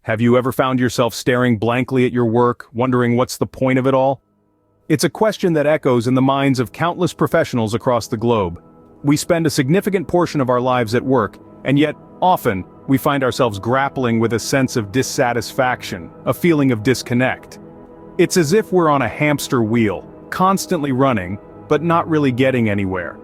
Have you ever found yourself staring blankly at your work, wondering what's the point of it all? It's a question that echoes in the minds of countless professionals across the globe. We spend a significant portion of our lives at work, and yet, often, we find ourselves grappling with a sense of dissatisfaction, a feeling of disconnect. It's as if we're on a hamster wheel, constantly running, but not really getting anywhere.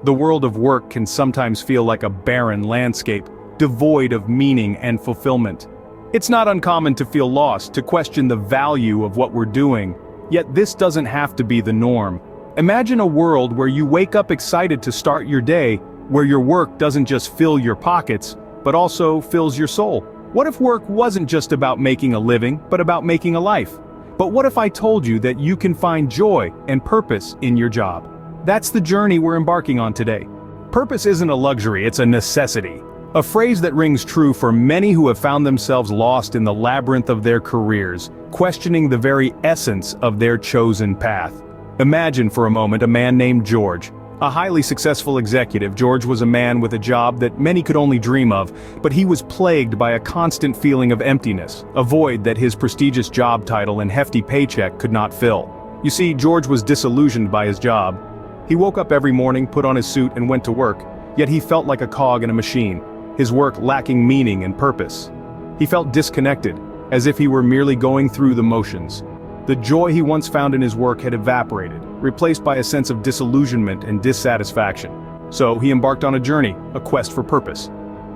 The world of work can sometimes feel like a barren landscape, devoid of meaning and fulfillment. It's not uncommon to feel lost, to question the value of what we're doing, yet this doesn't have to be the norm. Imagine a world where you wake up excited to start your day, where your work doesn't just fill your pockets, but also fills your soul. What if work wasn't just about making a living, but about making a life? But what if I told you that you can find joy and purpose in your job? That's the journey we're embarking on today. Purpose isn't a luxury, it's a necessity. A phrase that rings true for many who have found themselves lost in the labyrinth of their careers, questioning the very essence of their chosen path. Imagine for a moment a man named George. A highly successful executive, George was a man with a job that many could only dream of, but he was plagued by a constant feeling of emptiness, a void that his prestigious job title and hefty paycheck could not fill. You see, George was disillusioned by his job. He woke up every morning, put on his suit, and went to work, yet he felt like a cog in a machine, his work lacking meaning and purpose. He felt disconnected, as if he were merely going through the motions. The joy he once found in his work had evaporated, replaced by a sense of disillusionment and dissatisfaction. So he embarked on a journey, a quest for purpose.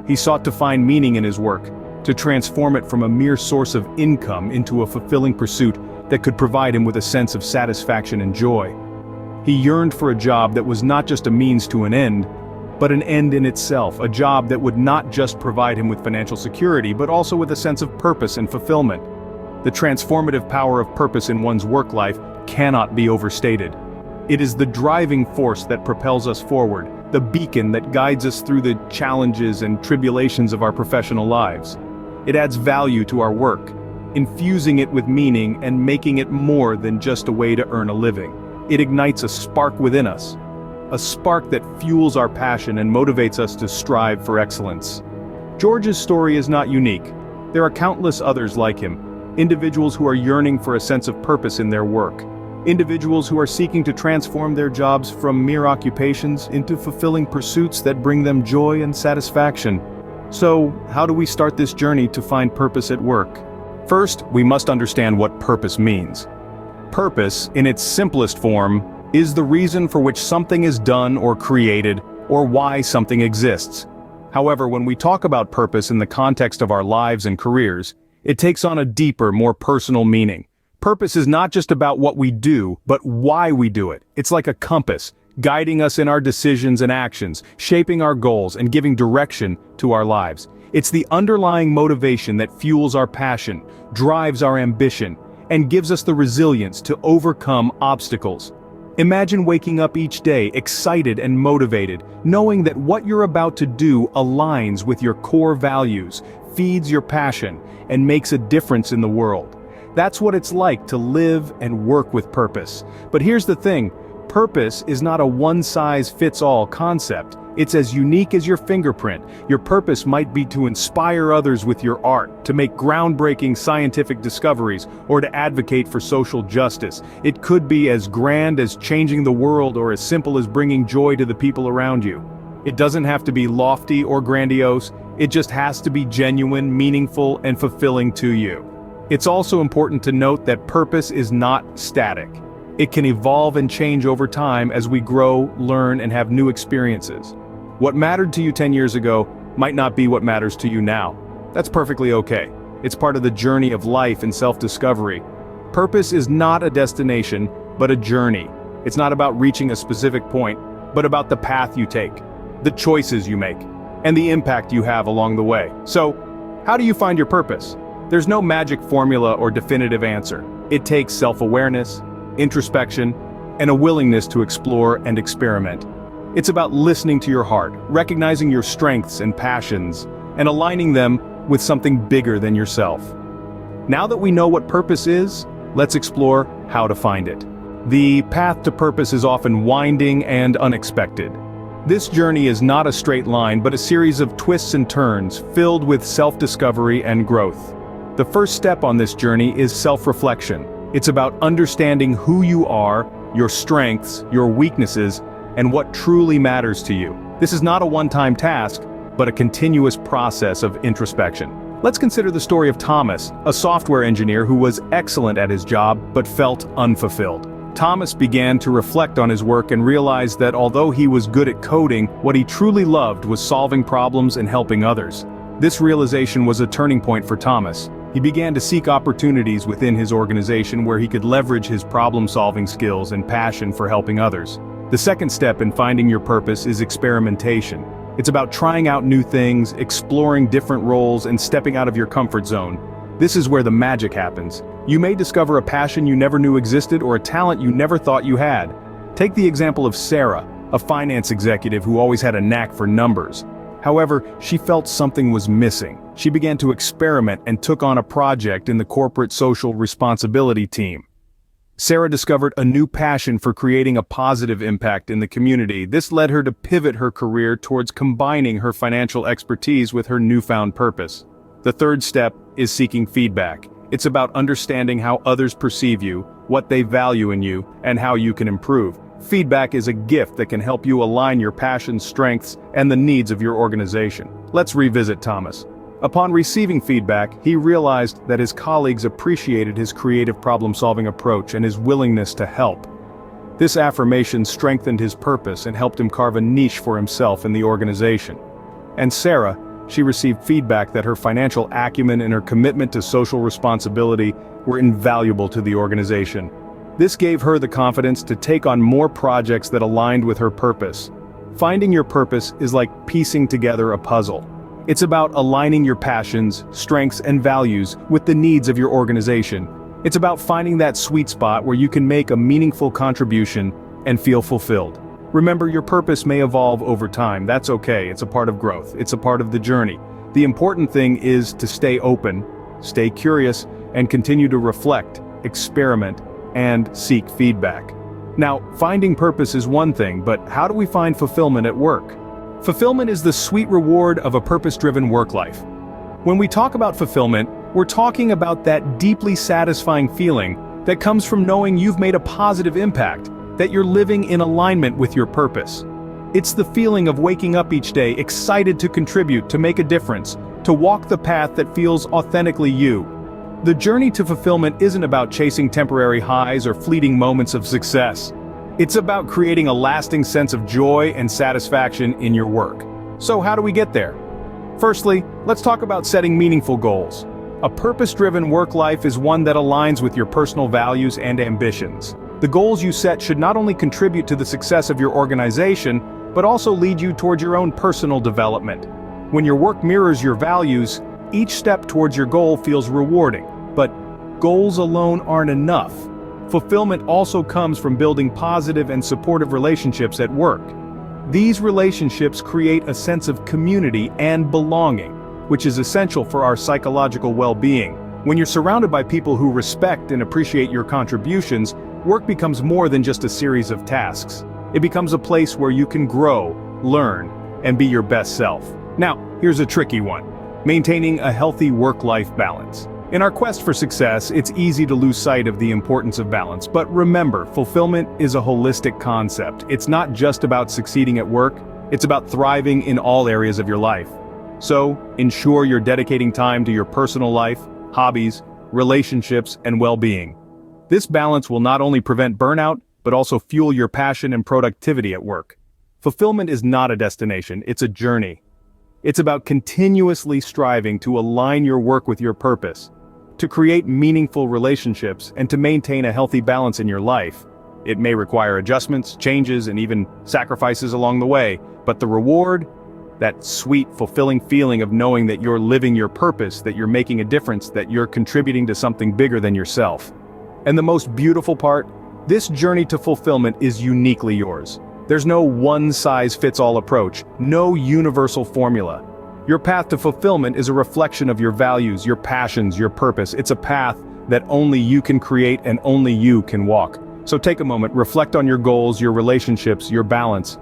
He sought to find meaning in his work, to transform it from a mere source of income into a fulfilling pursuit that could provide him with a sense of satisfaction and joy. He yearned for a job that was not just a means to an end, but an end in itself, a job that would not just provide him with financial security, but also with a sense of purpose and fulfillment. The transformative power of purpose in one's work life cannot be overstated. It is the driving force that propels us forward, the beacon that guides us through the challenges and tribulations of our professional lives. It adds value to our work, infusing it with meaning and making it more than just a way to earn a living. It ignites a spark within us, a spark that fuels our passion and motivates us to strive for excellence. George's story is not unique. There are countless others like him. Individuals who are yearning for a sense of purpose in their work. Individuals who are seeking to transform their jobs from mere occupations into fulfilling pursuits that bring them joy and satisfaction. So, how do we start this journey to find purpose at work? First, we must understand what purpose means. Purpose, in its simplest form, is the reason for which something is done or created, or why something exists. However, when we talk about purpose in the context of our lives and careers, it takes on a deeper, more personal meaning. Purpose is not just about what we do, but why we do it. It's like a compass, guiding us in our decisions and actions, shaping our goals and giving direction to our lives. It's the underlying motivation that fuels our passion, drives our ambition, and gives us the resilience to overcome obstacles. Imagine waking up each day excited and motivated, knowing that what you're about to do aligns with your core values, feeds your passion, and makes a difference in the world. That's what it's like to live and work with purpose. But here's the thing, purpose is not a one-size-fits-all concept. It's as unique as your fingerprint. Your purpose might be to inspire others with your art, to make groundbreaking scientific discoveries, or to advocate for social justice. It could be as grand as changing the world or as simple as bringing joy to the people around you. It doesn't have to be lofty or grandiose, it just has to be genuine, meaningful, and fulfilling to you. It's also important to note that purpose is not static. It can evolve and change over time as we grow, learn, and have new experiences. What mattered to you 10 years ago might not be what matters to you now. That's perfectly okay. It's part of the journey of life and self-discovery. Purpose is not a destination, but a journey. It's not about reaching a specific point, but about the path you take, the choices you make, and the impact you have along the way. So, how do you find your purpose? There's no magic formula or definitive answer. It takes self-awareness, introspection, and a willingness to explore and experiment. It's about listening to your heart, recognizing your strengths and passions, and aligning them with something bigger than yourself. Now that we know what purpose is, let's explore how to find it. The path to purpose is often winding and unexpected. This journey is not a straight line, but a series of twists and turns filled with self-discovery and growth. The first step on this journey is self-reflection. It's about understanding who you are, your strengths, your weaknesses, and what truly matters to you. This is not a one-time task, but a continuous process of introspection. Let's consider the story of Thomas, a software engineer who was excellent at his job but felt unfulfilled. Thomas began to reflect on his work and realized that although he was good at coding, what he truly loved was solving problems and helping others. This realization was a turning point for Thomas. He began to seek opportunities within his organization where he could leverage his problem-solving skills and passion for helping others. The second step in finding your purpose is experimentation. It's about trying out new things, exploring different roles, and stepping out of your comfort zone. This is where the magic happens. You may discover a passion you never knew existed or a talent you never thought you had. Take the example of Sarah, a finance executive who always had a knack for numbers. However, she felt something was missing. She began to experiment and took on a project in the corporate social responsibility team. Sarah discovered a new passion for creating a positive impact in the community. This led her to pivot her career towards combining her financial expertise with her newfound purpose. The third step is seeking feedback. It's about understanding how others perceive you, what they value in you, and how you can improve. Feedback is a gift that can help you align your passions, strengths, and the needs of your organization. Let's revisit Thomas. Upon receiving feedback, he realized that his colleagues appreciated his creative problem-solving approach and his willingness to help. This affirmation strengthened his purpose and helped him carve a niche for himself in the organization. And Sarah, she received feedback that her financial acumen and her commitment to social responsibility were invaluable to the organization. This gave her the confidence to take on more projects that aligned with her purpose. Finding your purpose is like piecing together a puzzle. It's about aligning your passions, strengths, and values with the needs of your organization. It's about finding that sweet spot where you can make a meaningful contribution and feel fulfilled. Remember, your purpose may evolve over time. That's okay. It's a part of growth. It's a part of the journey. The important thing is to stay open, stay curious, and continue to reflect, experiment, and seek feedback. Now, finding purpose is one thing, but how do we find fulfillment at work? Fulfillment is the sweet reward of a purpose-driven work life. When we talk about fulfillment, we're talking about that deeply satisfying feeling that comes from knowing you've made a positive impact, that you're living in alignment with your purpose. It's the feeling of waking up each day excited to contribute, to make a difference, to walk the path that feels authentically you. The journey to fulfillment isn't about chasing temporary highs or fleeting moments of success. It's about creating a lasting sense of joy and satisfaction in your work. So how do we get there? Firstly, let's talk about setting meaningful goals. A purpose-driven work life is one that aligns with your personal values and ambitions. The goals you set should not only contribute to the success of your organization, but also lead you towards your own personal development. When your work mirrors your values, each step towards your goal feels rewarding. But goals alone aren't enough. Fulfillment also comes from building positive and supportive relationships at work. These relationships create a sense of community and belonging, which is essential for our psychological well-being. When you're surrounded by people who respect and appreciate your contributions, work becomes more than just a series of tasks. It becomes a place where you can grow, learn, and be your best self. Now, here's a tricky one: maintaining a healthy work-life balance. In our quest for success, it's easy to lose sight of the importance of balance, but remember, fulfillment is a holistic concept. It's not just about succeeding at work, it's about thriving in all areas of your life. So, ensure you're dedicating time to your personal life, hobbies, relationships, and well-being. This balance will not only prevent burnout, but also fuel your passion and productivity at work. Fulfillment is not a destination, it's a journey. It's about continuously striving to align your work with your purpose, to create meaningful relationships, and to maintain a healthy balance in your life. It may require adjustments, changes, and even sacrifices along the way, but the reward, that sweet, fulfilling feeling of knowing that you're living your purpose, that you're making a difference, that you're contributing to something bigger than yourself. And the most beautiful part, this journey to fulfillment is uniquely yours. There's no one-size-fits-all approach, no universal formula. Your path to fulfillment is a reflection of your values, your passions, your purpose. It's a path that only you can create and only you can walk. So take a moment, reflect on your goals, your relationships, your balance.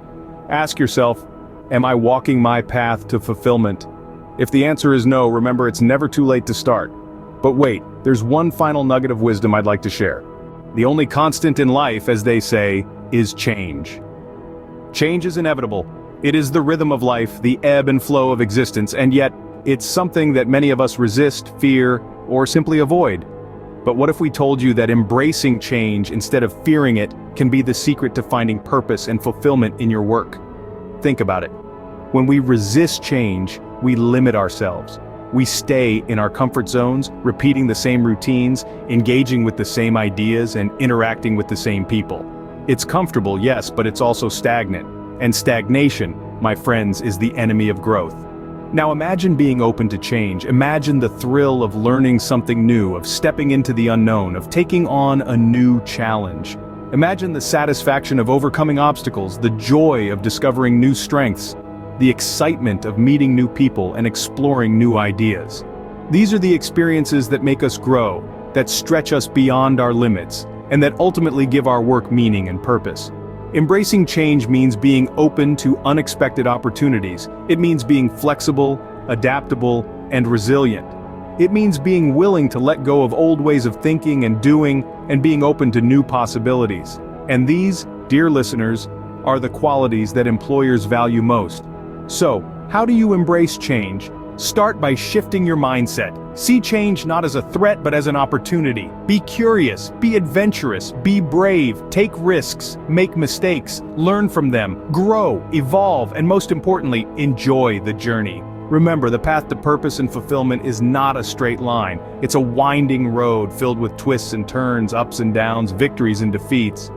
Ask yourself, am I walking my path to fulfillment? If the answer is no, remember it's never too late to start. But wait, there's one final nugget of wisdom I'd like to share. The only constant in life, as they say, is change. Change is inevitable. It is the rhythm of life, the ebb and flow of existence, and yet, it's something that many of us resist, fear, or simply avoid. But what if we told you that embracing change instead of fearing it can be the secret to finding purpose and fulfillment in your work? Think about it. When we resist change, we limit ourselves. We stay in our comfort zones, repeating the same routines, engaging with the same ideas, and interacting with the same people. It's comfortable, yes, but it's also stagnant. And stagnation, my friends, is the enemy of growth. Now imagine being open to change. Imagine the thrill of learning something new, of stepping into the unknown, of taking on a new challenge. Imagine the satisfaction of overcoming obstacles, the joy of discovering new strengths, the excitement of meeting new people and exploring new ideas. These are the experiences that make us grow, that stretch us beyond our limits, and that ultimately give our work meaning and purpose. Embracing change means being open to unexpected opportunities. It means being flexible, adaptable, and resilient. It means being willing to let go of old ways of thinking and doing, and being open to new possibilities. And these, dear listeners, are the qualities that employers value most. So, how do you embrace change? Start by shifting your mindset. See change not as a threat but as an opportunity. Be curious, be adventurous, be brave, take risks, make mistakes, learn from them, grow, evolve, and most importantly, enjoy the journey. Remember, the path to purpose and fulfillment is not a straight line. It's a winding road filled with twists and turns, ups and downs, victories and defeats.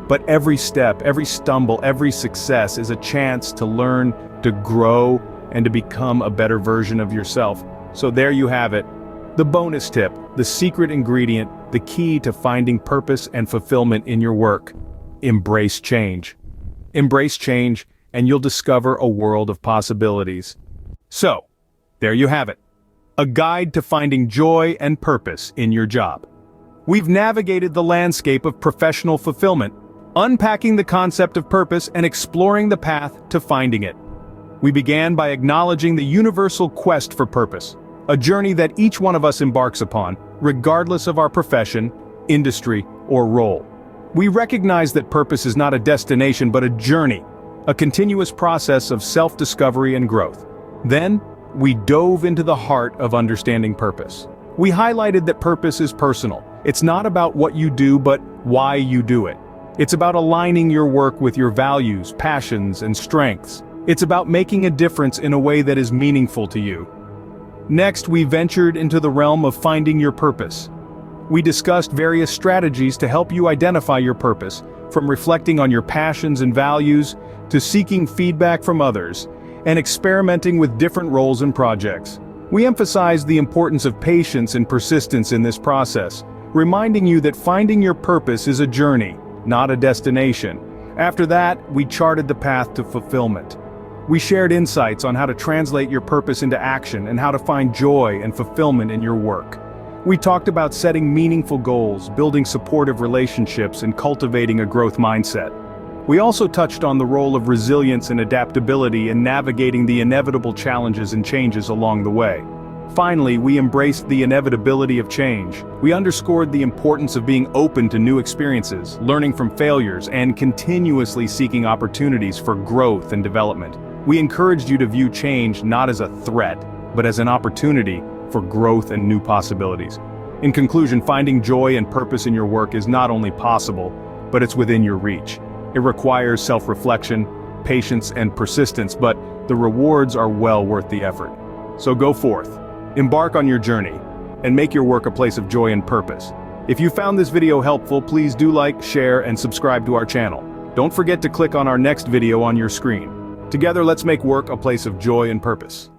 But every step, every stumble, every success is a chance to learn, to grow, and to become a better version of yourself. So there you have it. The bonus tip, the secret ingredient, the key to finding purpose and fulfillment in your work. Embrace change. Embrace change, and you'll discover a world of possibilities. So, there you have it. A guide to finding joy and purpose in your job. We've navigated the landscape of professional fulfillment, unpacking the concept of purpose and exploring the path to finding it. We began by acknowledging the universal quest for purpose, a journey that each one of us embarks upon, regardless of our profession, industry, or role. We recognize that purpose is not a destination but a journey, a continuous process of self-discovery and growth. Then, we dove into the heart of understanding purpose. We highlighted that purpose is personal. It's not about what you do but why you do it. It's about aligning your work with your values, passions, and strengths. It's about making a difference in a way that is meaningful to you. Next, we ventured into the realm of finding your purpose. We discussed various strategies to help you identify your purpose, from reflecting on your passions and values, to seeking feedback from others, and experimenting with different roles and projects. We emphasized the importance of patience and persistence in this process, reminding you that finding your purpose is a journey, not a destination. After that, we charted the path to fulfillment. We shared insights on how to translate your purpose into action and how to find joy and fulfillment in your work. We talked about setting meaningful goals, building supportive relationships, and cultivating a growth mindset. We also touched on the role of resilience and adaptability in navigating the inevitable challenges and changes along the way. Finally, we embraced the inevitability of change. We underscored the importance of being open to new experiences, learning from failures, and continuously seeking opportunities for growth and development. We encouraged you to view change not as a threat, but as an opportunity for growth and new possibilities. In conclusion, finding joy and purpose in your work is not only possible, but it's within your reach. It requires self-reflection, patience, and persistence, but the rewards are well worth the effort. So go forth, embark on your journey, and make your work a place of joy and purpose. If you found this video helpful, please do like, share, and subscribe to our channel. Don't forget to click on our next video on your screen. Together, let's make work a place of joy and purpose.